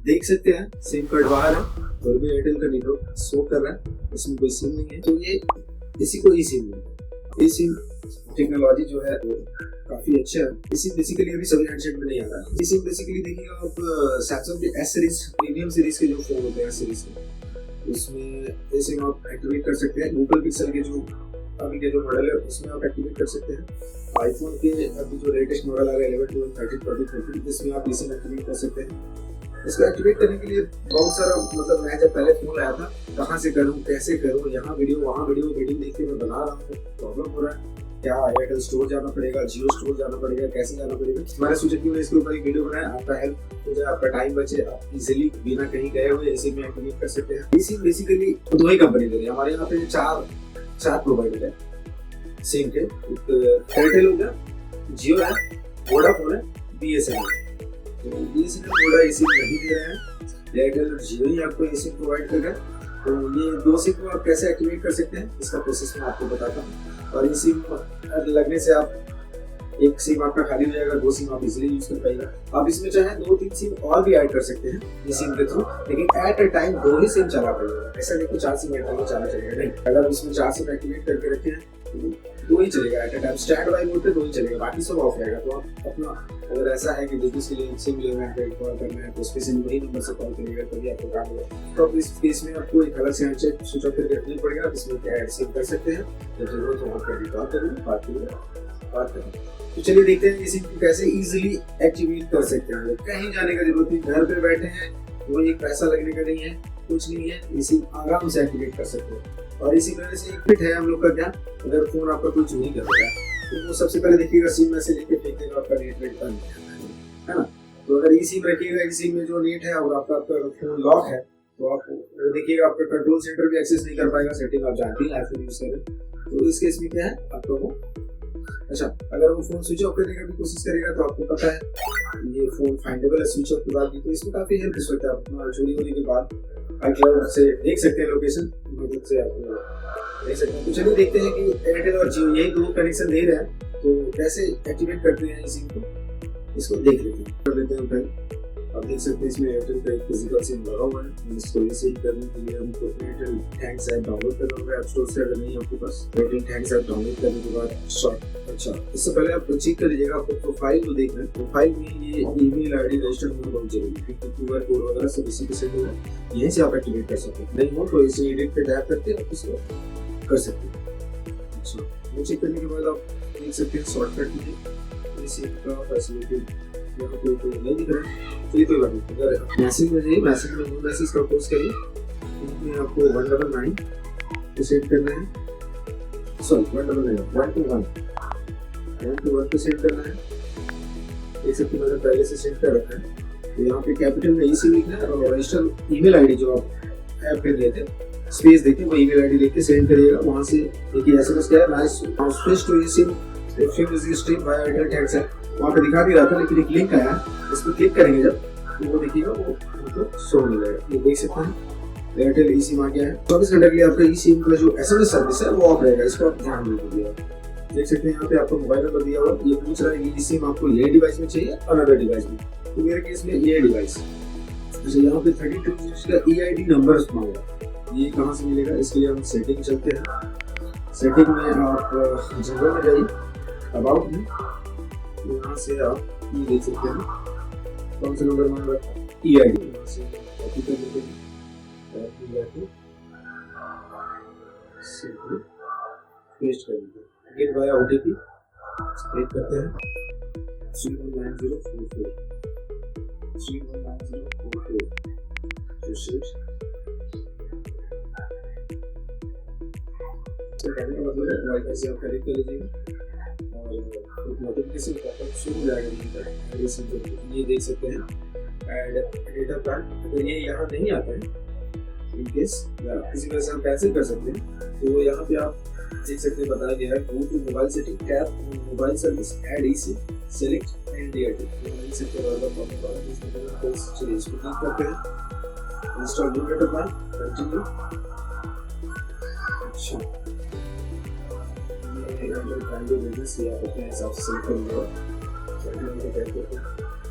देख सकते हैं सिम कार्ड बाहर है और भी एयरटेल का नेटवर्क शो कर रहा है, इसमें कोई सिम नहीं है, तो ये इसी को ई सिम है। ई सिम टेक्नोलॉजी जो है वो काफी अच्छा है। इसी बेसिकली अभी सभी हैंडसेट में नहीं आता है। इसी बेसिकली देखिएगा आप सैमसंग के एस सीरीज प्रीमियम सीरीज के जो फोन होते हैं एस सीरीज के, उसमें ये सिम आप एक्टिवेट कर सकते हैं। गूगल पिक्सल के जो अभी के जो मॉडल है उसमें आप एक्टिवेट कर सकते हैं। आईफोन के अभी जो लेटेस्ट मॉडल आ रहा है 11, 12, 13, 14, 14 इसमें आप इसी में एक्टिवेट कर सकते हैं। इसको एक्टिवेट करने के लिए बहुत सारा मतलब मैं जब पहले फोन लाया था कहाँ से करूँ कैसे करूँ, यहाँ वीडियो वहाँ वीडियो देख के मैं बना रहा हूँ, प्रॉब्लम हो रहा है। क्या एयरटेल स्टोर जाना पड़ेगा, जियो स्टोर जाना पड़ेगा, कैसे जाना पड़ेगा। मैंने सोचा कि मैं इसके ऊपर एक वीडियो बनाया, आपका हेल्प हो जाए, आपका टाइम बचे, आप इजीली बिना कहीं गए हुए इसी में एक्टिवेट कर सकते हैं। इसी बेसिकली दो ही कंपनी दे रही है हमारे यहाँ पे, चार प्रोवाइडर है सिम के। एयरटेल हो गया, जियो है, वोडाफोन है, BSNL है। तो BSNL वोडा ये सिम नहीं दे रहा है, एयरटेल और जियो ही आपको ये सिम प्रोवाइड कर रहा है। तो ये दो सिम को आप कैसे एक्टिवेट कर सकते हैं इसका प्रोसेस मैं आपको बताता हूँ। और ये सिम लगने से आप एक सिम आपका खाली हो जाएगा, दो सिम आप इजीली यूज कर पाएगा। आप इसमें चाहे 2-3 सिम और भी ऐड कर सकते हैं इस सिम के थ्रू, लेकिन at a time 2 he SIM चला पाएगा। ऐसा नहीं कि 4 सिम एड करके चला चलेगा, नहीं। अगर इसमें 4 सिम एक्टिवेट करके रखे हैं तो 2 ही चलेगा at a time. Stand by mode पे 2 ही चलेगा, बाकी सब ऑफ रहेगा। तो आप अपना अगर ऐसा है कि बिजनेस के लिए सिम लेना है, कॉल करना है, तो स्पेशली वही नंबर से कॉल करिएगा तभी आपको काम होगा। तो अब इस केस में आपको एक अलग से हैंडसेट स्विच ऑफ करके रखना पड़ेगा। इसमें ऐड सिम कर सकते हैं, जब जरूरत हो आप कभी कॉल करिए, बात करें। तो चलिए देखते हैं इसी को कैसे इजीली एक्टिवेट कर सकते हैं। कहीं जाने का जरूरत नहीं, घर पे बैठे हैं, कोई पैसा लगने का नहीं है, कुछ नहीं है, इसी आराम से एक्टिवेट कर सकते हैं। और इसी तरह से एक फिट है हम लोग का क्या, अगर फोन आपका कोई चोरी कर रहा है तो वो सबसे पहले देखिएगा सिम में से लेके फेंक देगा, आपका नेट वेट बंद है ना। तो अगर ई सिम रखिएगा, ई सिम में जो नेट है और आपका फोन लॉक है तो आप देखिएगा आपका कंट्रोल सेंटर भी एक्सेस नहीं कर पाएगा। सेटिंग आप जानते हैं आईफोन यूज करें तो इस केस में क्या है आपका वो अच्छा, अगर वो फोन स्विच ऑफ करने की भी कोशिश करेगा तो आपको पता है ये फोन फाइंडेबल है स्विच ऑफ के बाद भी, तो इसमें काफी हेल्प हो सकता है। आप चोरी होने के बाद iCloud से देख सकते हैं लोकेशन, मदद से आप देख सकते हैं। तो चलिए देखते हैं कि एयरटेल और जियो यही दो कनेक्शन दे रहे हैं तो कैसे एक्टिवेट करते हैं इस सिम को, इसको देख लेते हैं। कर लेते हैं पहले। आप देख सकते हैं इसमें एयरटेल का एक फिजिकल सिम लगा हुआ है। इसको इसे ही करने के लिए हमको एयरटेल थैंक्स ऐप डाउनलोड करना होगा ऐप स्टोर से। अगर नहीं आपके पास एयरटेल थैंक्स ऐप डाउनलोड करने के बाद अच्छा, इससे पहले आप चेक कर लीजिएगा आपको प्रोफाइल को देखना है। प्रोफाइल में ये ईमेल आईडी रजिस्टर्ड होना बहुत जरूरी है क्योंकि QR कोड वगैरह सब इसी पे सेट होगा, यहीं से आप एक्टिवेट कर सकते हैं। नहीं हो तो इसे एडिट पे टैप करके आप इसको कर सकते हैं। अच्छा, वो चेक करने के बाद आप देख सकते हैं शॉर्टकट में इसी का फैसिलिटी यहाँ पे कोई नहीं दिख रहा है, तो ये कोई बात नहीं। अगर मैसेज में जाइए, मैसेज में न्यू मैसेज का पोस्ट करिए, इसमें आपको 199 पे सेट करना है, सॉरी 199 121 पे सेट करना है। देख सकते हैं मैंने पहले से सेट कर रखा है। तो यहाँ पे कैपिटल में इसी लिखना है और रजिस्टर ईमेल आईडी जो आप ऐप पे देते हैं स्पेस देके वो ईमेल आईडी लिख के सेंड करिएगा। वहाँ से देखिए SMS क्या है, nice switch to SIM stream via Airtel thanks है, वहाँ पे दिखा भी रहा था, लेकिन एक लिंक आया है, इस पर क्लिक करेंगे जब तो वो देखिएगा वो मतलब शो हो जाएगा। ये देख सकते हैं एयरटेल ई सिम आ गया है। 24 घंटे के लिए आपका ई सिम का जो SMS सर्विस है वो ऑफ रहेगा, इसको आप ध्यान दीजिए। देख सकते हैं यहाँ पे आपको मोबाइल नंबर दिया हुआ, ये पूछ रहा है कि ई सिम आपको ये डिवाइस में चाहिए अनदर डिवाइस में, तो मेरे केस में ये डिवाइस। अच्छा, यहाँ पे 32 डिजिट का EID नंबर मांगा, ये कहाँ से मिलेगा, इसके लिए हम सेटिंग चलते हैं। सेटिंग में आप जनरल में जाइए, अबाउट में, यहाँ से आप ये देख सकते हैं कौन सा नंबर मांग रहा है, EID, यहाँ से कॉपी कर लेते हैं, पेस्ट कर लेते हैं, गेट वाया OTP क्लिक करते हैं 319044 मतलब वाईफाई से आप कनेक्ट कर लीजिएगा और नोटिफिकेशन पॉपअप शुरू हो जाएगा। ये देख सकते हैं ऐड डेटा प्लान, अगर ये यहाँ नहीं आता है इन केस या किसी वजह से हम कैंसिल कर सकते हैं तो यहाँ पे आप देख सकते हैं बताया गया है go to mobile setting tap mobile service add eSIM select and Airtel. Mobile से चलिए इसको क्लिक करते हैं, install new data plan, continue. अच्छा, ये एयरटेल प्राइमरी बिजनेस ये आप अपने हिसाब से सेलेक्ट कर लीजिएगा। कंटिन्यू पे टैप करते हैं,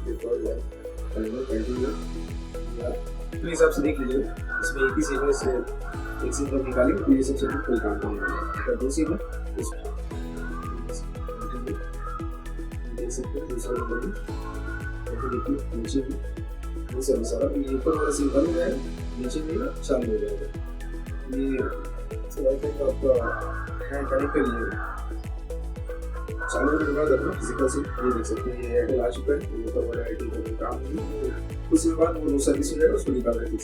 डिफॉल्ट है कंटिन्यू या के हिसाब से देख लीजिए, इसमें एक ही सिम है, इससे एक सिम जब निकालेंगे तो ये सब सेटिंग कोई काम नहीं करेगा। अगर दो सिम है इसमें देख सकते हैं दूसरा नंबर भी, तो देखिए नीचे भी ये सब सारा ये ऊपर वाला सिम बंद हो जाएगा, नीचे भी चालू हो जाएगा। ये वाईफाई का आपका कनेक्ट कर लीजिएगा, चालू होने के बाद अपना फिजिकल सिम ये देख सकते हैं, ये एयरटेल आ चुका है, ऊपर वाला एयरटेल का काम नहीं है, कुछ समय बाद वो नो सर्विस हो जाएगा, उसको निकाल रहे थे।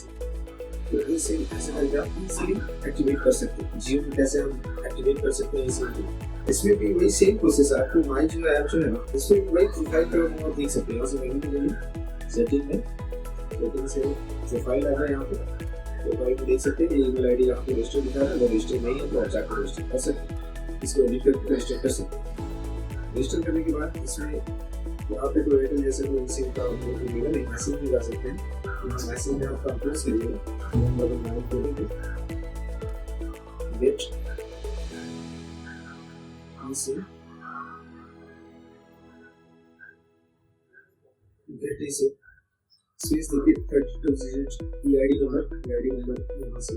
तो ये सिम ऐसे करके आप इजीली एक्टिवेट कर सकते हैं। जियो में कैसे हम एक्टिवेट कर सकते हैं इस सिम को, इसमें भी वही सेम प्रोसेस है। आपको माई जो ऐप जो है ना, इसमें वही प्रोफाइल का आप देख सकते हैं। यहाँ से सेटिंग में सेटिंग से प्रोफाइल आ जाए, यहाँ पे प्रोफाइल में देख सकते हैं ये ईमेल आईडी यहाँ पे रजिस्टर दिखा रहा है। अगर रजिस्टर नहीं है तो आप जाकर रजिस्टर कर सकते हैं, इसको एडिट करके रजिस्टर कर सकते हैं। रजिस्टर करने के बाद इसमें यहाँ पे तो एयरटेल जैसे कोई सिम का मिलेगा नहीं, मैसेज भी जा सकते हैं। मैसेज में आप कंप्रेस करिएगा, गेट इसे स्पेस देखिए 32 डिजिट EID नंबर यहाँ से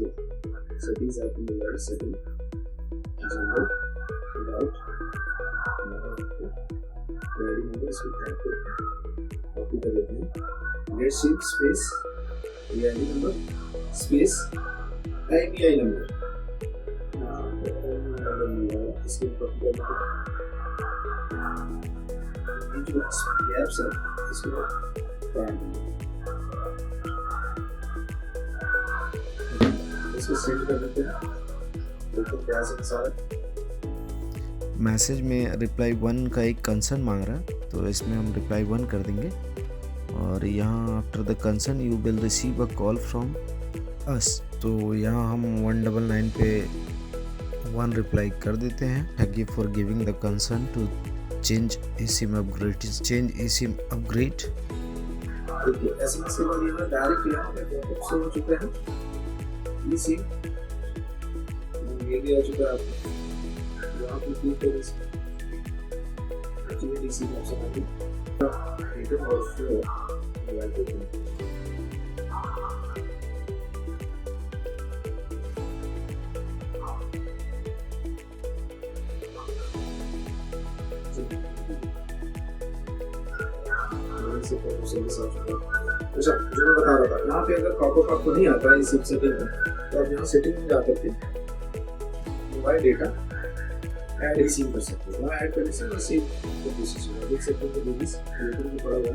सेटिंग्स आपको मिल जाएगा। Setting general without EID number इसको टाइप करके कॉपी कर लेते हैं। Get SIM space EID number space IMEI number इसको कॉपी कर लेते हैं। ये जो ऐप्स है इसको इसको सेंड कर देते हैं। देखो क्या सारा मैसेज में रिप्लाई 1 का एक कंसर्न मांग रहा है, तो इसमें हम रिप्लाई 1 कर देंगे। और यहाँ after the concern you will receive a call from us, तो यहाँ हम 199 पे 1 रिप्लाई कर देते हैं। Thank you for giving the concern to change eSIM upgrade. Change eSIM upgrade. देखिए SMS के बाद ये डायरेक्ट यहाँ पे पॉपअप शो हो चुका है। ये सिम ये भी आ चुका है आपको, यहाँ पे क्लिक करें इसमें एक्टिवेट eSIM ऑप्शन आ गया। रिटर्न और मोबाइल पे अच्छा जो मैं बता रहा था, यहाँ पे अगर पॉपअप आपको नहीं आता है इस सेटिंग में, तो आप यहाँ सेटिंग में जाकर के मोबाइल डेटा ऐड eSIM कर सकते हो। वहाँ ऐड करने से सेम प्रोसेस होगा। देख सकते हो बेबीज रेटिंग में पड़ा हुआ है,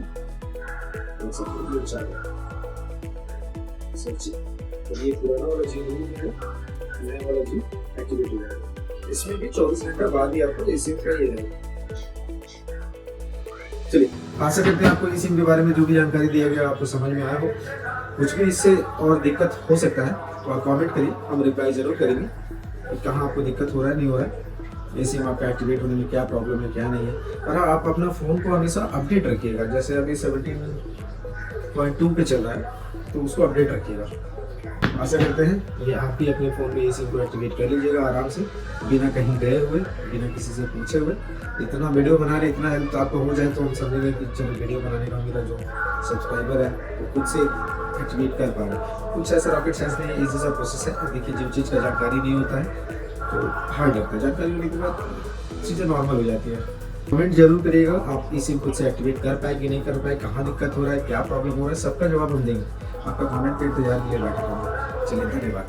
देख सकते हो ये अच्छा है सर्च। तो ये पुराना वाला जी नहीं है, नया वाला जी एक्टिवेट हो जाएगा। इसमें भी 24 घंटा बाद ही आपको eSIM का ये रहेगा। चलिए आशा करते हैं आपको eSIM के बारे में जो भी जानकारी दिया गया आपको समझ में आया हो। कुछ भी इससे और दिक्कत हो सकता है तो आप कमेंट करिए, हम रिप्लाई जरूर करेंगे कि कहाँ आपको दिक्कत हो रहा है नहीं हो रहा है, eSIM आपका एक्टिवेट होने में क्या प्रॉब्लम है क्या नहीं है। और आप अपना फ़ोन को हमेशा अपडेट रखिएगा, जैसे अभी 17.2 पे चल रहा है तो उसको अपडेट रखिएगा। आशा करते हैं ये आप भी अपने फ़ोन में eSIM को एक्टिवेट कर लीजिएगा आराम से, बिना कहीं गए हुए, बिना किसी से पूछे हुए। इतना वीडियो बना रहे, इतना हेल्प आपको हो जाए तो हम समझेंगे कि चलो वीडियो बनाने का मेरा जो सब्सक्राइबर है वो खुद से एक्टिवेट कर पा रहे हैं। कुछ ऐसा रॉकेट साइंस नहीं है, ईजी सा प्रोसेस है। देखिए जो चीज़ का जानकारी नहीं होता है तो हार्ड लगता है, जानकारी होने के बाद चीज़ें नॉर्मल हो जाती है। कमेंट जरूर करिएगा आप eSIM खुद से एक्टिवेट कर पाए कि नहीं कर पाए, कहाँ दिक्कत हो रहा है, क्या प्रॉब्लम हो रहा है, सबका जवाब हम देंगे। आपका कमेंट पे इंतजार के लिए बैठा हूँ। चलिए धन्यवाद।